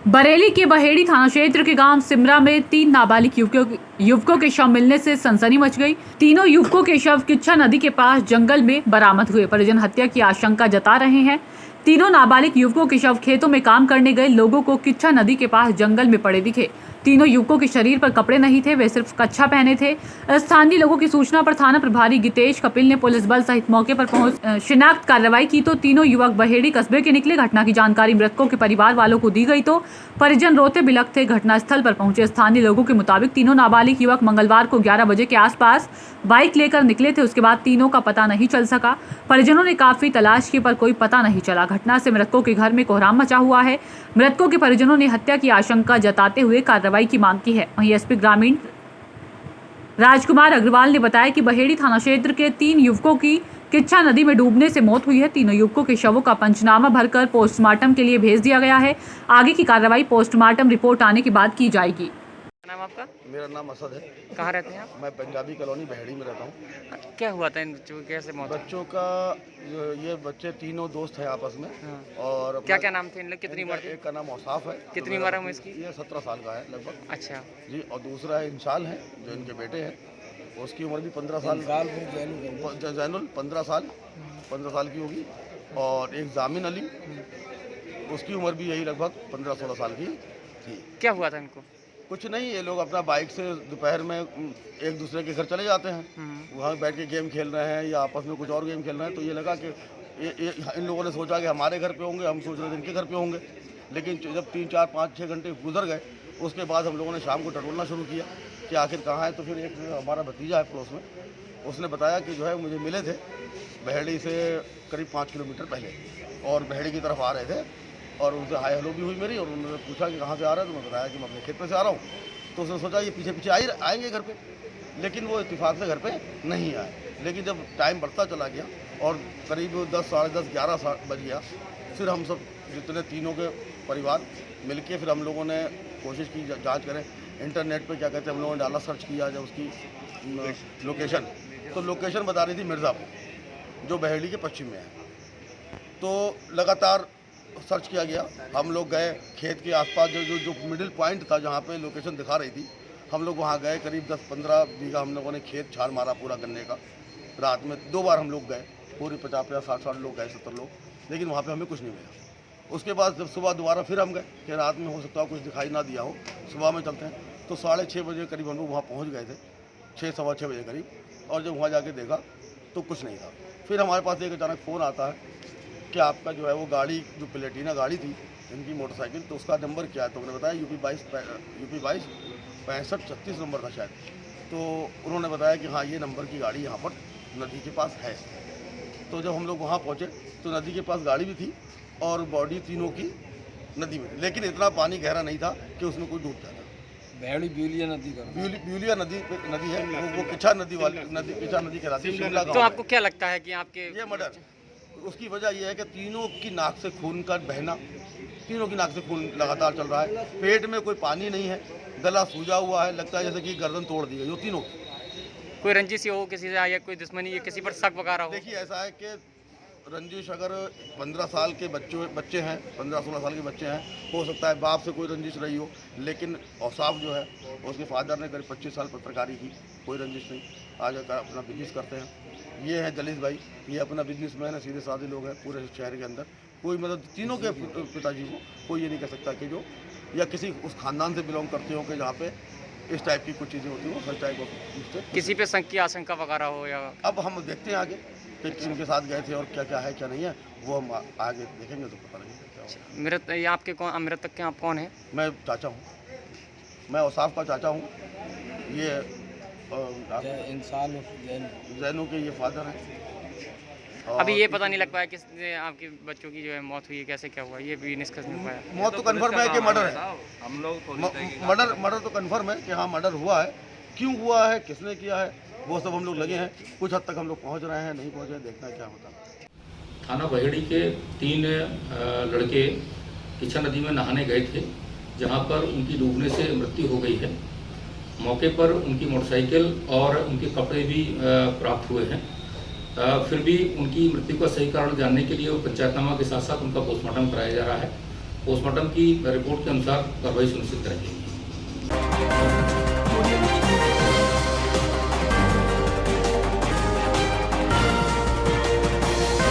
बरेली के बहेड़ी थाना क्षेत्र के गांव सिमरा में 3 नाबालिग युवकों के शव मिलने से सनसनी मच गई। तीनों युवकों के शव किच्छा नदी के पास जंगल में बरामद हुए। परिजन हत्या की आशंका जता रहे हैं। तीनों नाबालिग युवकों के शव खेतों में काम करने गए लोगों को किच्छा नदी के पास जंगल में पड़े दिखे। तीनों युवकों के शरीर पर कपड़े नहीं थे, वे सिर्फ कच्छा पहने थे। स्थानीय लोगों की सूचना पर थाना प्रभारी गितेश कपिल ने पुलिस बल सहित मौके पर पहुंच शिनाख्त कार्रवाई की तो तीनों युवक बहेड़ी कस्बे के निकले। घटना की जानकारी मृतकों के परिवार वालों को दी गई तो परिजन रोते बिलखते घटनास्थल पर पहुंचे। स्थानीय लोगों के मुताबिक तीनों नाबालिग युवक मंगलवार को 11 बजे के आसपास बाइक लेकर निकले थे। उसके बाद तीनों का पता नहीं चल सका। परिजनों ने काफी तलाश की पर कोई पता नहीं चला। घटना से मृतकों के घर में कोहराम मचा हुआ है। मृतकों के परिजनों ने हत्या की आशंका जताते हुए कार्रवाई की मांग की है। वहीं एसपी ग्रामीण राजकुमार अग्रवाल ने बताया कि बहेड़ी थाना क्षेत्र के 3 युवकों की किच्छा नदी में डूबने से मौत हुई है। तीनों युवकों के शवों का पंचनामा भरकर पोस्टमार्टम के लिए भेज दिया गया है। आगे की कार्रवाई पोस्टमार्टम रिपोर्ट आने के बाद की जाएगी। नाम आपका? मेरा नाम असद है। कहाँ रहते हैं आप? मैं पंजाबी कॉलोनी बहेड़ी में रहता हूँ। क्या हुआ था इन बच्चों को, कैसे मौत? बच्चों का ये बच्चे तीनों दोस्त हैं आपस में। हाँ। और क्या क्या नाम थे इन लोग? कितनी उम्र थी? एक का नाम औसाफ है। कितनी उम्र है इसकी? ये 17 साल का है लगभग। अच्छा जी। और दूसरा है इंशाल है जो इनके बेटे हैं, उसकी उम्र भी 15 साल। जैनुल 15 साल की होगी। और एक जामिन अली, उसकी उम्र भी यही लगभग 15-16 साल की थी। क्या हुआ था इनको? कुछ नहीं, ये लोग अपना बाइक से दोपहर में एक दूसरे के घर चले जाते हैं। वहाँ बैठ के गेम खेल रहे हैं या आपस में कुछ और गेम खेल रहे हैं। तो ये लगा कि इन लोगों ने सोचा कि हमारे घर पे होंगे, हम सोच रहे थे इनके घर पे होंगे। लेकिन जब 3, 4, 5, 6 घंटे गुजर गए, उसके बाद हम लोगों ने शाम को टटोलना शुरू किया कि आखिर कहाँ है। तो फिर एक हमारा भतीजा है पड़ोस में, उसने बताया कि जो है मुझे मिले थे बहेड़ी से करीब 5 किलोमीटर पहले और बहेड़ी की तरफ आ रहे थे। और उनसे हाय हेलो भी हुई मेरी और उन्होंने पूछा कि कहाँ से आ रहे हैं। तो मैं बताया कि मैं अपने खेत पे से आ रहा हूँ। तो उसने सोचा ये पीछे पीछे आएंगे घर पे, लेकिन वो इत्तेफाक से घर पे नहीं आए। लेकिन जब टाइम बढ़ता चला गया और करीब 10, साढ़े 10, 11 बज गया, फिर हम सब जितने तीनों के परिवार मिलके फिर हम लोगों ने कोशिश की जांच करें। इंटरनेट पे क्या कहते हैं, हम लोगों ने डाला, सर्च किया जब उसकी लोकेशन, तो लोकेशन बता रही थी मिर्ज़ापुर जो बहेड़ी के पश्चिम में है। तो लगातार सर्च किया गया। हम लोग गए खेत के आसपास जो मिडिल पॉइंट था जहाँ पे लोकेशन दिखा रही थी, हम लोग वहाँ गए। करीब 10-15 बीघा हम लोगों ने खेत छाल मारा पूरा गन्ने का। रात में 2 बार हम लोग गए, पूरी 50-60 लोग गए, 70 लोग, लेकिन वहाँ पे हमें कुछ नहीं मिला। उसके बाद जब सुबह दोबारा फिर हम गए कि रात में हो सकता हो कुछ दिखाई ना दिया हो, सुबह में चलते हैं। तो 6:30 बजे करीब हम लोग वहाँ पहुँच गए थे, 6, सवा 6 बजे करीब। और जब वहाँ जाके देखा तो कुछ नहीं था। फिर हमारे पास एक अचानक फ़ोन आता है कि आपका जो है वो गाड़ी, जो प्लेटिना गाड़ी थी इनकी मोटरसाइकिल, तो उसका नंबर क्या है। तो मैंने बताया यूपी 22 6536 नंबर था शायद। तो उन्होंने बताया कि हाँ ये नंबर की गाड़ी यहाँ पर नदी के पास है। तो जब हम लोग वहाँ पहुँचे तो नदी के पास गाड़ी भी थी और बॉडी तीनों की नदी में थी, लेकिन इतना पानी गहरा नहीं था कि उसमें कोई डूब जाता। बहेड़ी ब्यूलिया नदी का ब्यूलिया नदी है वो किच्छा नदी वाली नदी, किच्छा नदी कहलाती है, शिमला गाँव। तो आपको क्या लगता है कि आपके ये मर्डर, उसकी वजह यह है कि तीनों की नाक से खून का बहना, तीनों की नाक से खून लगातार चल रहा है। पेट में कोई पानी नहीं है, गला सूजा हुआ है, लगता है जैसे कि गर्दन तोड़ दी गई हो तीनों की। कोई रंजिश हो किसी से या कोई दुश्मनी या किसी पर शक वगैरह हो? देखिए ऐसा है कि रंजिश अगर 15 साल के बच्चे हैं, 15-16 साल के बच्चे हैं, हो सकता है बाप से कोई रंजिश रही हो। लेकिन औसाफ जो है उसके फादर ने करीब 25 साल पत्रकारी की, कोई रंजिश नहीं। आज अपना बिजनेस करते हैं। ये है दलित भाई, ये अपना बिजनेसमैन है, सीधे साधे लोग हैं पूरे शहर के अंदर। कोई मतलब तीनों के पिताजी को कोई ये नहीं कह सकता कि जो या किसी उस खानदान से बिलोंग करते हो कि जहाँ पे इस टाइप की कुछ चीज़ें होती हो, हर टाइप ऑफ। किसी पे शक की आशंका वगैरह हो या? अब हम देखते हैं आगे कि किनके साथ गए थे और क्या क्या है क्या नहीं है, वो हम आगे देखेंगे तो पता लगेगा क्या होगा। मृतक के आप कौन है? मैं चाचा हूँ, मैं औसाफ का चाचा हूँ। ये इंसान जैनू के ये फादर हैं। अभी ये पता नहीं लग पाया किस आपके बच्चों की जो है मौत हुई है, कैसे क्या हुआ, ये भी निष्कर्ष नहीं पाया। मौत तो कन्फर्म है कि मर्डर है। हम लोग मर्डर तो कन्फर्म है कि हाँ मर्डर हुआ है। क्यों हुआ है, किसने किया है, वो सब हम लोग लगे हैं। कुछ हद तक हम लोग पहुँच रहे हैं, नहीं पहुँचे, देखना है क्या होता है। थाना बहेड़ी के 3 लड़के किच्छा नदी में नहाने गए थे, जहां पर उनकी डूबने से मृत्यु हो गई है। मौके पर उनकी मोटरसाइकिल और उनके कपड़े भी प्राप्त हुए हैं। फिर भी उनकी मृत्यु का सही कारण जानने के लिए वो पंचायतनामा के साथ साथ उनका पोस्टमार्टम कराया जा रहा है। पोस्टमार्टम की रिपोर्ट के अनुसार कार्रवाई सुनिश्चित करेंगे।